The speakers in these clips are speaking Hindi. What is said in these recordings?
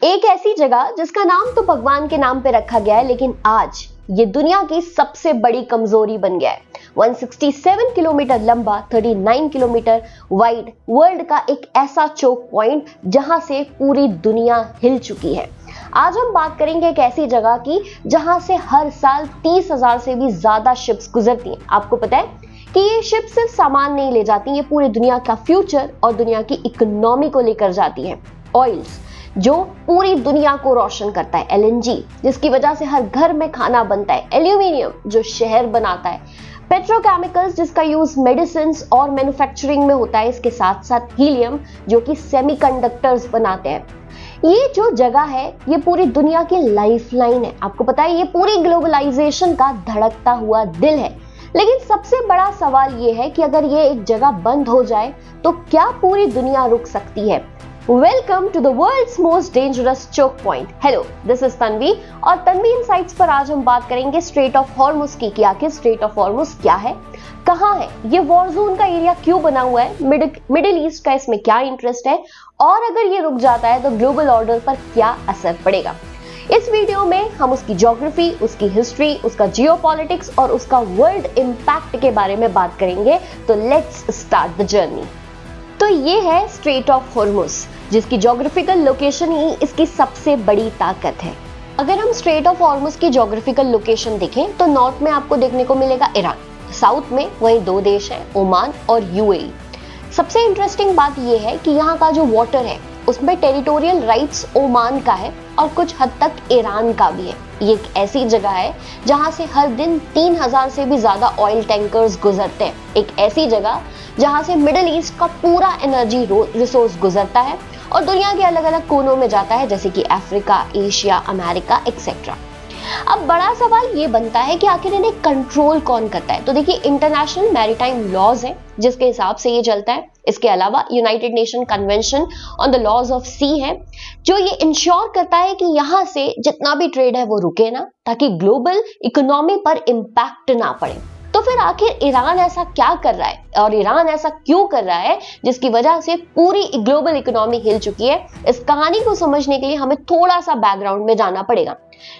एक ऐसी जगह जिसका नाम तो भगवान के नाम पे रखा गया है, लेकिन आज ये दुनिया की सबसे बड़ी कमजोरी बन गया है। 167 किलोमीटर लंबा, 39 किलोमीटर वाइड वर्ल्ड का एक ऐसा चोक पॉइंट जहां से पूरी दुनिया हिल चुकी है। आज हम बात करेंगे एक ऐसी जगह की जहां से हर साल 30,000 से भी ज्यादा शिप्स गुजरती हैं। आपको पता है कि ये शिप सिर्फ सामान नहीं ले जाती, ये पूरी दुनिया का फ्यूचर और दुनिया की इकोनॉमी को लेकर जाती है। ऑयल्स जो पूरी दुनिया को रोशन करता है, एलएनजी जिसकी वजह से हर घर में खाना बनता है, एल्यूमिनियम जो शहर बनाता है, पेट्रोकेमिकल्स जिसका यूज मेडिसिन और मैन्युफैक्चरिंग में होता है, इसके साथ साथ हीलियम जो कि सेमीकंडक्टर्स बनाते हैं। ये जो जगह है ये पूरी दुनिया की लाइफलाइन है। आपको पता है ये पूरी ग्लोबलाइजेशन का धड़कता हुआ दिल है। लेकिन सबसे बड़ा सवाल ये है कि अगर ये एक जगह बंद हो जाए तो क्या पूरी दुनिया रुक सकती है? Welcome to the world's most dangerous choke point. Hello, this is Tanvi और तन्वी इनसाइट्स पर आज हम बात करेंगे स्ट्रेट ऑफ हॉर्मुज की। कि आखिर स्ट्रेट ऑफ हॉर्मुज क्या है, कहाँ है, ये वॉर जोन का एरिया क्यों बना हुआ है, मिडिल ईस्ट का इसमें क्या इंटरेस्ट है, और अगर ये रुक जाता है तो ग्लोबल ऑर्डर पर क्या असर पड़ेगा। इस वीडियो में हम उसकी ज्योग्राफी, उसकी हिस्ट्री, उसका जियोपॉलिटिक्स और उसका वर्ल्ड इंपैक्ट के बारे में बात करेंगे। तो लेट्स स्टार्ट द जर्नी। तो ये है स्ट्रेट ऑफ हॉर्मुज, जिसकी ज्योग्राफिकल लोकेशन ही इसकी सबसे बड़ी ताकत है। अगर हम स्ट्रेट ऑफ हॉर्मुज की ज्योग्राफिकल लोकेशन देखें तो नॉर्थ में आपको देखने को मिलेगा ईरान, साउथ में वही दो देश हैं, ओमान और यूएई। सबसे इंटरेस्टिंग बात यह है कि यहाँ का जो वाटर है उसमें टेरिटोरियल राइट्स ओमान का है और कुछ हद तक ईरान का भी है। ये एक ऐसी जगह है जहां से हर दिन 3,000 से भी ज्यादा ऑयल टैंकर्स गुजरते हैं। एक ऐसी जगह जहां से मिडिल ईस्ट का पूरा एनर्जी रिसोर्स गुजरता है और दुनिया के अलग अलग कोनों में जाता है, जैसे कि अफ्रीका, एशिया, अमेरिका एक्सेट्रा। अब बड़ा सवाल ये बनता है कि आखिर इन्हें कंट्रोल कौन करता है। तो देखिए, इंटरनेशनल मैरीटाइम लॉज है जिसके हिसाब से ये चलता है। इसके अलावा United Nation convention on the laws of sea है जो ये इंश्योर करता है कि यहां से जितना भी ट्रेड है वो रुके ना, ताकि ग्लोबल इकोनॉमी पर इंपैक्ट ना पड़े। तो फिर आखिर ईरान ऐसा क्या कर रहा है और ईरान ऐसा क्यों कर रहा है जिसकी वजह से पूरी ग्लोबल इकोनॉमी हिल चुकी है? इस कहानी को समझने के लिए हमें थोड़ा सा बैकग्राउंड में जाना पड़ेगा।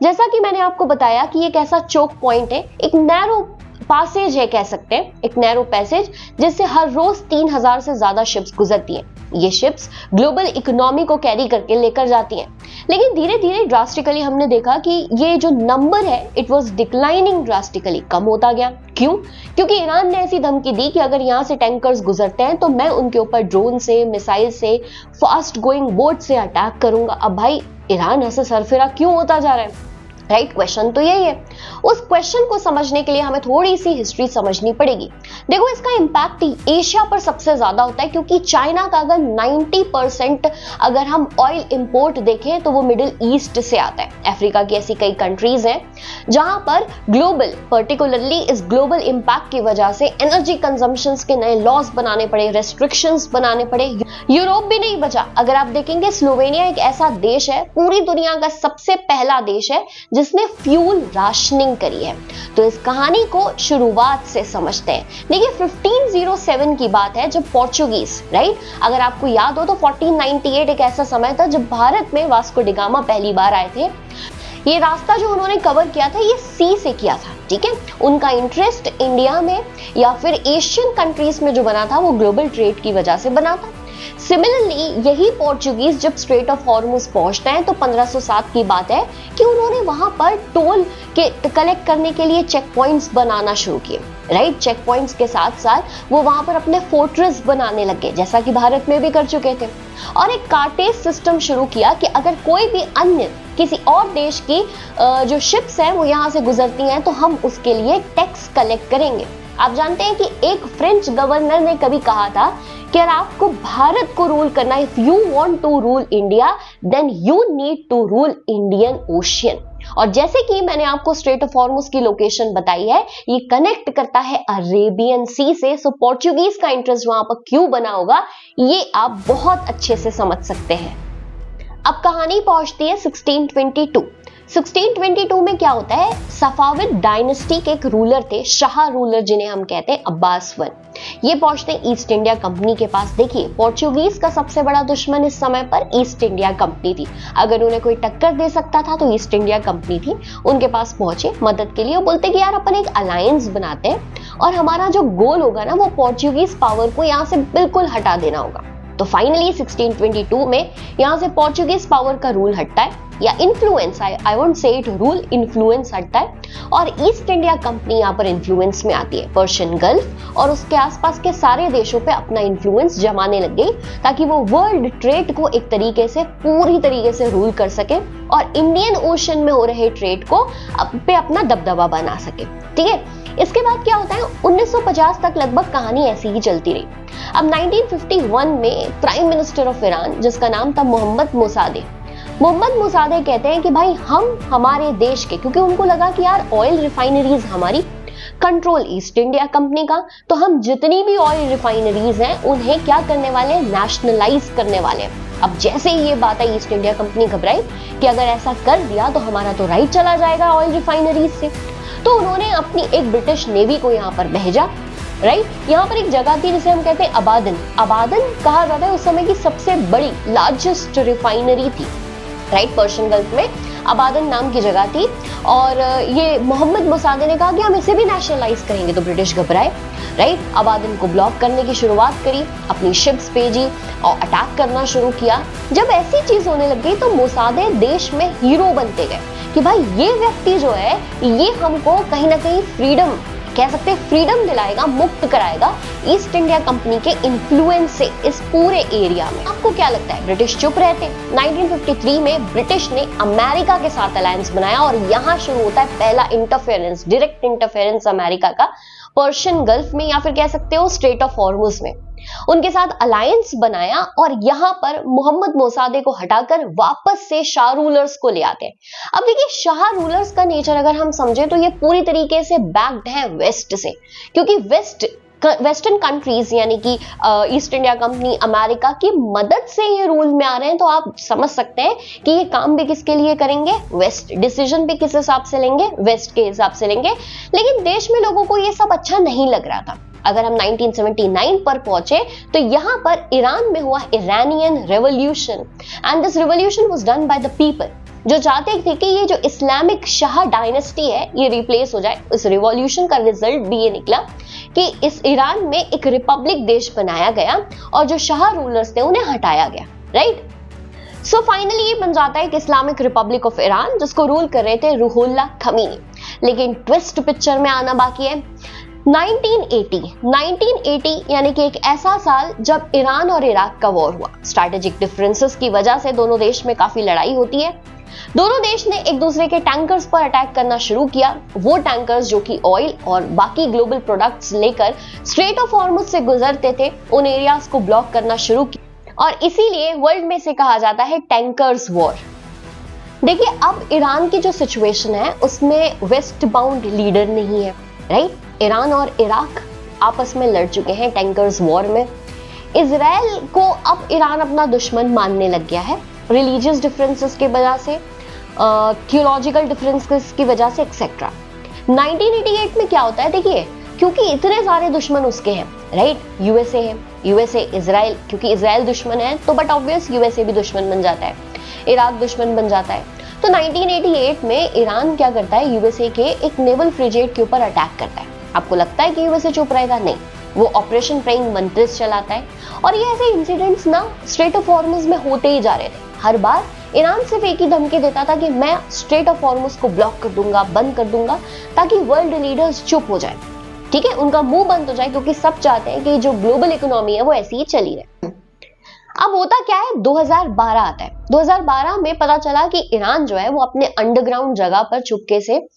जैसा कि मैंने आपको बताया कि एक ऐसा चोक पॉइंट है, एक नैरो पासेज है, कह सकते हैं एक नैरो पैसेज, जिससे हर रोज 3,000 से ज्यादा शिप्स गुजरती हैं। ये शिप्स ग्लोबल इकोनॉमी को कैरी करके लेकर जाती हैं। लेकिन धीरे धीरे ड्रास्टिकली हमने देखा कि ये जो नंबर है इट वाज डिक्लाइनिंग ड्रास्टिकली, कम होता गया। क्यों? क्योंकि ईरान ने ऐसी धमकी दी कि अगर यहाँ से टैंकर्स गुजरते हैं तो मैं उनके ऊपर ड्रोन से, मिसाइल से, फास्ट गोइंग बोट से अटैक करूंगा। अब भाई ईरान ऐसे सरफिरा क्यों होता जा रहा है? राइट, क्वेश्चन तो यही है। उस क्वेश्चन को समझने के लिए हमें थोड़ी सी हिस्ट्री समझनी पड़ेगी। देखो, इसका इंपैक्ट एशिया पर सबसे ज्यादा होता है क्योंकि चाइना का अगर 90% अगर हम ऑयल इंपोर्ट देखें तो वो मिडिल ईस्ट से आता है। अफ्रीका की ऐसी कई कंट्रीज हैं जहां पर ग्लोबल, पर्टिकुलरली इस ग्लोबल इंपैक्ट की वजह से एनर्जी कंजम्पशंस के नए लॉज बनाने पड़े, रेस्ट्रिक्शंस बनाने पड़े। यूरोप भी नहीं बचा। अगर आप देखेंगे, स्लोवेनिया एक ऐसा देश है, पूरी दुनिया का सबसे पहला देश है जिसने फ्यूल राशनिंग करी है। तो इस कहानी को शुरुआत से समझते हैं। देखिए, 1507 की बात है जब पोर्चुगीज, राइट, अगर आपको याद हो तो 1498 एक ऐसा समय था जब भारत में वास्को डी गामा पहली बार आए थे। ये रास्ता जो उन्होंने कवर किया था ये सी से किया था, ठीक है। उनका इंटरेस्ट इंडिया में या फिर एशियन कंट्रीज में जो बना था वो ग्लोबल ट्रेड की वजह से बना था। सिमिलरली यही पोर्चुगीज जब स्ट्रेट ऑफ हॉर्मुज पहुंचते हैं तो 1507 की बात है कि उन्होंने वहां पर टोल के कलेक्ट करने के लिए चेक पॉइंट्स बनाना शुरू किए। राइट, चेक पॉइंट्स के साथ साथ वो वहां पर अपने फोर्ट्रेस बनाने लगे, जैसा कि भारत में भी कर चुके थे, और एक कार्टेज सिस्टम शुरू किया कि अगर कोई भी अन्य किसी और देश की जो शिप्स हैं वो यहाँ से गुजरती हैं तो हम उसके लिए टैक्स कलेक्ट करेंगे। आप जानते हैं कि एक फ्रेंच गवर्नर ने कभी कहा था कि अगर आपको भारत को रूल करना, if you want to rule India then you need to rule Indian ocean. और जैसे कि मैंने आपको स्ट्रेट ऑफ हॉर्मुज की लोकेशन बताई है, ये कनेक्ट करता है अरेबियन सी से। सो पोर्चुगीज का इंटरेस्ट वहां पर क्यों बना होगा ये आप बहुत अच्छे से समझ सकते हैं। अब कहानी पहुंचती है 1622। 1622 में क्या होता है, सफाविद डायनेस्टी के एक रूलर थे, शाह रूलर जिन्हें हम कहते हैं अब्बास वन। ये पहुंचते हैं ईस्ट इंडिया कंपनी के पास। देखिए, पोर्चुगीज का सबसे बड़ा दुश्मन इस समय पर ईस्ट इंडिया कंपनी थी। अगर उन्हें कोई टक्कर दे सकता था तो ईस्ट इंडिया कंपनी थी। उनके पास पहुंचे मदद के लिए और बोलते कि यार अपन एक अलायंस बनाते हैं और हमारा जो गोल होगा ना, वो पोर्चुगीज पावर को यहाँ से बिल्कुल हटा देना होगा। तो फाइनली 1622 में यहाँ से पोर्चुगीज पावर का रूल हटता है, या influence, I won't say it rule, influence हटता है और ईस्ट इंडिया कंपनी यहाँ पर इन्फ्लुएंस में आती है। पर्शियन गल्फ और उसके आसपास के सारे देशों पे अपना इन्फ्लुएंस जमाने लग गई ताकि वो वर्ल्ड ट्रेड को एक तरीके से, पूरी तरीके से रूल कर सके और इंडियन ओशन में हो रहे ट्रेड को पे अपना दबदबा बना सके। ठीक है, इसके बाद क्या होता है, 1950 तक लगभग कहानी ऐसी ही चलती रही। अब 1951 में प्राइम मिनिस्टर ऑफ ईरान, जिसका नाम था मोहम्मद मोसादे कहते हैं कि भाई हम हमारे देश के, क्योंकि उनको लगा कि यार ऑयल रिफाइनरीज हमारी, कंट्रोल ईस्ट इंडिया कंपनी का, तो हम जितनी भी ऑयल रिफाइनरीज हैं उन्हें क्या करने वाले हैं, नेशनलाइज करने वाले हैं। अब जैसे ही ये बात है, ईस्ट इंडिया कंपनी घबराई कि अगर ऐसा कर दिया तो हमारा तो राइट चला जाएगा ऑयल रिफाइनरीज से। तो उन्होंने अपनी एक ब्रिटिश नेवी को यहाँ पर भेजा। राइट, यहाँ पर एक जगह थी जिसे हम कहते हैं अबादन कहा जाता है, उस समय की सबसे बड़ी लार्जेस्ट रिफाइनरी थी। राइट, पर्शियन गल्फ में अबादन नाम की जगह थी और ये मोहम्मद मोसादे ने कहा कि हम इसे भी नेशनलाइज करेंगे। तो ब्रिटिश घबराए। राइट, अबादन को ब्लॉक करने की शुरुआत करी, अपनी शिप्स भेजी और अटैक करना शुरू किया। जब ऐसी चीज होने लग गई तो मोसादे देश में हीरो बनते गए कि भाई ये व्यक्ति जो है ये हमको कहीं ना कहीं फ्रीडम, कह सकते हैं फ्रीडम दिलाएगा, मुक्त कराएगा ईस्ट इंडिया कंपनी के इन्फ्लुएंस से इस पूरे एरिया में। आपको क्या लगता है ब्रिटिश चुप रहते? 1953 में ब्रिटिश ने अमेरिका के साथ अलायंस बनाया और यहां शुरू होता है पहला इंटरफेरेंस, डायरेक्ट इंटरफेरेंस अमेरिका का पर्शियन गल्फ में, या फिर कह सकते हो स्ट्रेट ऑफ हॉर्मुज में। उनके साथ अलायंस बनाया और यहां पर मोहम्मद मोसादे को हटाकर वापस से शाह रूलर्स को ले आते हैं। अब देखिए, शाह रूलर्स का नेचर अगर हम समझे तो ये पूरी तरीके से बैक्ड है वेस्ट से, क्योंकि वेस्टर्न कंट्रीज यानी कि ईस्ट इंडिया कंपनी, अमेरिका की मदद से ये रूल में आ रहे हैं। तो आप समझ सकते हैं कि ये काम भी किसके लिए करेंगे, वेस्ट। डिसीजन भी किस हिसाब से लेंगे, वेस्ट के हिसाब से लेंगे। लेकिन देश में लोगों को ये सब अच्छा नहीं लग रहा था। अगर हम 1979 पर पहुंचे तो यहां पर ईरान में हुआ Iranian revolution, and this revolution was done by the people, जो चाहते थे कि ये जो इस्लामिक शाह डायनेस्टी है ये रिप्लेस हो जाए। इस रिवॉल्यूशन का रिजल्ट भी ये निकला कि इस ईरान में एक रिपब्लिक देश बनाया गया और जो शाह रूलर्स थे उन्हें हटाया गया। राइट, सो फाइनली ये बन जाता है कि इस्लामिक रिपब्लिक ऑफ ईरान, जिसको रूल कर रहे थे रूहुल्लाह खमीनी। लेकिन ट्विस्ट पिक्चर में आना बाकी है। 1980 यानी कि एक ऐसा साल जब ईरान और इराक का वॉर हुआ। स्ट्रैटेजिक डिफरेंसेस की वजह से दोनों देश में काफी लड़ाई होती है। दोनों देश ने एक दूसरे के टैंकर्स पर अटैक करना शुरू किया। वो टैंकर्स जो कि ऑयल और बाकी ग्लोबल प्रोडक्ट्स लेकर स्ट्रेट ऑफ हॉर्मुज से गुजरते थे, उन एरियाज को ब्लॉक करना शुरू किया और इसीलिए वर्ल्ड में से कहा जाता है टैंकर्स वॉर। देखिए, अब ईरान की जो सिचुएशन है उसमें वेस्ट बाउंड लीडर नहीं है। राइट, ईरान और इराक आपस में लड़ चुके हैं टैंकर्स वॉर में। इजराइल को अब ईरान अपना दुश्मन मानने लग गया है, रिलीजियस डिफरेंसेस की वजह से, थियोलॉजिकल डिफरेंसेस की वजह से, एक्सेट्रा। 1988 में क्या होता है, देखिए, क्योंकि इतने सारे दुश्मन उसके हैं। राइट, यूएसए है, यूएसए इजराइल, क्योंकि इजराइल दुश्मन है तो बट ऑब्वियस यूएसए भी दुश्मन बन जाता है, इराक दुश्मन बन जाता है। तो 1988 में ईरान क्या करता है, यूएसए के एक नेवल फ्रिगेट के ऊपर अटैक करता है। आपको लगता है कि यूएसए चुप रहेगा? नहीं, वो ऑपरेशन प्लेइंग मंत्रिस चलाता है और ये ऐसे इंसिडेंट्स ना स्ट्रेट ऑफ हॉर्मुज में होते ही जा रहे थे। हर बार ईरान सिर्फ एक ही धमकी देता था कि मैं स्ट्रेट ऑफ हॉर्मुज को ब्लॉक कर दूंगा, बंद कर दूंगा, ताकि वर्ल्ड लीडर्स चुप हो जाए। ठीक है, उनका मुंह बंद हो जाए, क्योंकि सब चाहते हैं कि जो ग्लोबल इकोनॉमी है वो ऐसी ही चली रहे। अब होता क्या है, 2012 आता है। 2012 में पता चला कि ईरान जो है वो अपने अंडरग्राउंड जगह पर चुपके से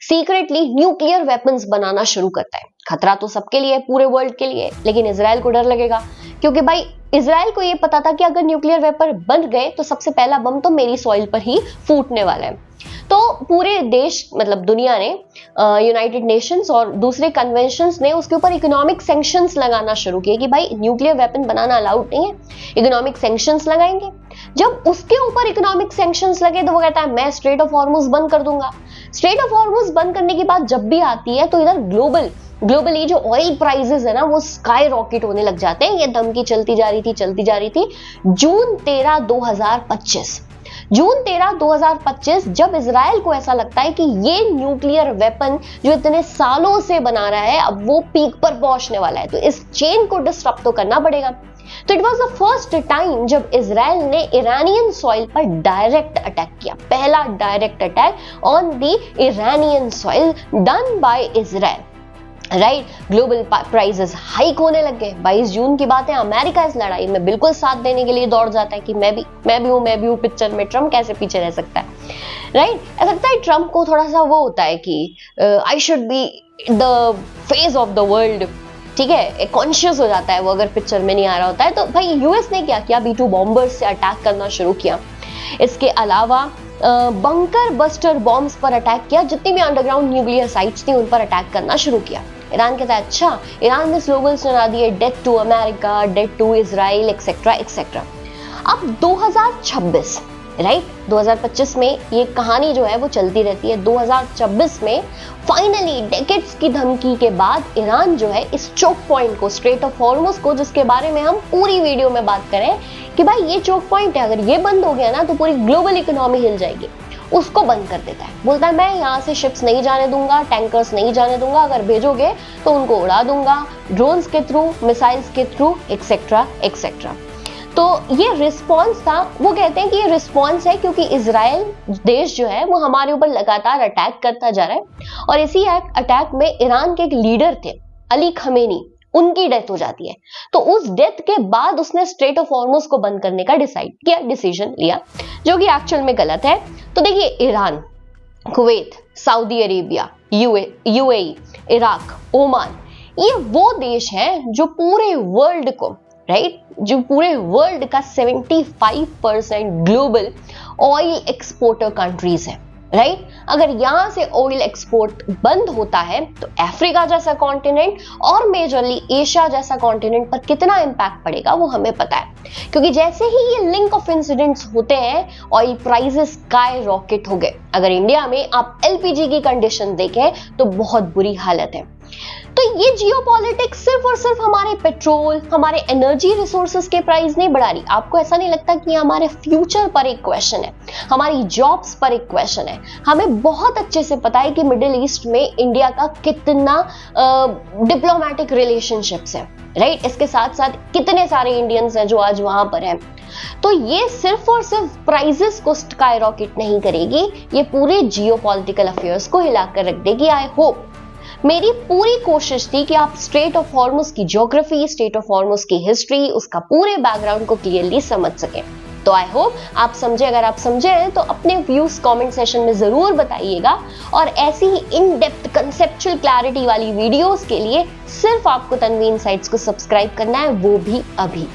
सीक्रेटली न्यूक्लियर वेपन्स बनाना शुरू करता है। खतरा तो सबके लिए, पूरे वर्ल्ड के लिए, लेकिन इजराइल को डर लगेगा, क्योंकि भाई इजराइल को ये पता था कि अगर न्यूक्लियर वेपन बन गए तो सबसे पहला बम तो मेरी सॉइल पर ही फूटने वाला है। तो पूरे देश, मतलब दुनिया ने, यूनाइटेड नेशंस और दूसरे कन्वेंशंस ने उसके ऊपर इकोनॉमिक सैंक्शंस लगाना शुरू किए कि भाई न्यूक्लियर वेपन बनाना अलाउड नहीं है, इकोनॉमिक सैंक्शंस लगाएंगे। जब उसके ऊपर इकोनॉमिक सैंक्शंस लगे तो वो कहता है मैं स्ट्रेट ऑफ हॉर्मुज बंद कर दूंगा। स्ट्रेट ऑफ हॉर्मुज बंद करने की बात जब भी आती है तो इधर ग्लोबली जो ऑयल प्राइसेस है ना वो स्काई रॉकेट होने लग जाते हैं। ये धमकी चलती जा रही थी। जून 13, 2025 जब इजराइल को ऐसा लगता है कि ये न्यूक्लियर वेपन जो इतने सालों से बना रहा है अब वो पीक पर पहुंचने वाला है, तो इस चेन को डिस्टर्ब तो करना पड़ेगा। तो it was the first time जब इजराइल ने ईरानियन सॉइल पर डायरेक्ट अटैक किया, पहला direct attack on the Iranian soil done by Israel. Right, global prices hike होने लग गए। 22 जून की बात है, अमेरिका इस लड़ाई में बिल्कुल साथ देने के लिए दौड़ जाता है कि मैं भी हूँ पिक्चर में, ट्रम्प कैसे पीछे रह सकता है। राइट, ऐसा लगता है ट्रम्प को थोड़ा सा वो होता है कि I should be the face of the world, ठीक है, कॉन्शियस हो जाता है वो अगर पिक्चर में नहीं आ रहा होता है। तो भाई यूएस ने क्या किया, B-2 बॉम्बर्स से अटैक करना शुरू किया। इसके अलावा बंकर बस्टर बॉम्ब्स पर अटैक किया, जितनी भी अंडरग्राउंड न्यूक्लियर साइट्स थी उन पर अटैक करना शुरू किया। ईरान कहता है अच्छा, ईरान ने स्लोगन्स सुना दिए, death to America, death to Israel, etcetera etcetera. अब 2026, राइट, 2025 में ये कहानी जो है वो चलती रहती है। 2026 में फाइनली डेकेड्स की धमकी के बाद ईरान जो है इस चोक पॉइंट को, स्ट्रेट ऑफ हॉर्मुज को, जिसके बारे में हम पूरी वीडियो में बात करें कि भाई ये चोक पॉइंट है, अगर ये बंद हो गया ना तो पूरी ग्लोबल इकोनॉमी हिल जाएगी, उसको बंद कर देता है। बोलता है मैं यहाँ से शिप्स नहीं जाने दूंगा, टैंकर्स नहीं जाने दूंगा, अगर भेजोगे तो उनको उड़ा दूंगा ड्रोन्स के थ्रू, मिसाइल्स के थ्रू, एक्सेट्रा एक्सेट्रा। तो ये रिस्पॉन्स था। वो कहते हैं कि ये रिस्पॉन्स है क्योंकि इजराइल देश जो है वो हमारे ऊपर लगातार अटैक करता जा रहा है और इसी अटैक में ईरान के एक लीडर थे अली खमेनी, उनकी डेथ हो जाती है। तो उस डेथ के बाद उसने स्ट्रेट ऑफ हॉर्मुज को बंद करने का डिसीजन लिया, जो कि एक्चुअल में गलत है। तो देखिए, Iran, Kuwait, Saudi Arabia, UAE, Iraq, Oman, ये वो देश हैं जो पूरे वर्ल्ड को, राइट, जो पूरे वर्ल्ड का 75% ग्लोबल ऑयल एक्सपोर्टर कंट्रीज है। राइट, अगर यहां से ऑयल एक्सपोर्ट बंद होता है तो अफ्रीका जैसा कॉन्टिनेंट और मेजरली एशिया जैसा कॉन्टिनेंट पर कितना इंपैक्ट पड़ेगा वो हमें पता है, क्योंकि जैसे ही ये लिंक ऑफ इंसिडेंट्स होते हैं ऑयल प्राइसेस स्काई रॉकेट हो गए। अगर इंडिया में आप एलपीजी की कंडीशन देखें तो बहुत बुरी हालत है। तो ये जियोपॉलिटिक्स सिर्फ और सिर्फ हमारे पेट्रोल, हमारे एनर्जी रिसोर्सेज के प्राइस नहीं बढ़ा रही। आपको ऐसा नहीं लगता कि हमारे फ्यूचर पर एक क्वेश्चन है, हमारी जॉब्स पर एक क्वेश्चन है? हमें बहुत अच्छे से पता है कि मिडिल ईस्ट में इंडिया का कितना डिप्लोमेटिक रिलेशनशिप्स है, राइट। इसके साथ साथ कितने सारे इंडियंस हैं जो आज वहां पर हैं। तो ये सिर्फ और सिर्फ प्राइसेस को स्काई रॉकेट नहीं करेगी, ये पूरे जियोपॉलिटिकल अफेयर्स को हिलाकर रख देगी। आई होप मेरी पूरी कोशिश थी कि आप स्ट्रेट ऑफ हॉर्मुज की ज्योग्राफी, स्ट्रेट ऑफ हॉर्मुज की हिस्ट्री, उसका पूरे बैकग्राउंड को क्लियरली समझ सकें। तो आई होप आप समझे। अगर आप समझे हैं तो अपने व्यूज कमेंट सेशन में जरूर बताइएगा, और ऐसी ही इन डेप्थ कंसेप्चुअल क्लैरिटी वाली वीडियोस के लिए सिर्फ आपको तन्वी इनसाइट्स को सब्सक्राइब करना है, वो भी अभी।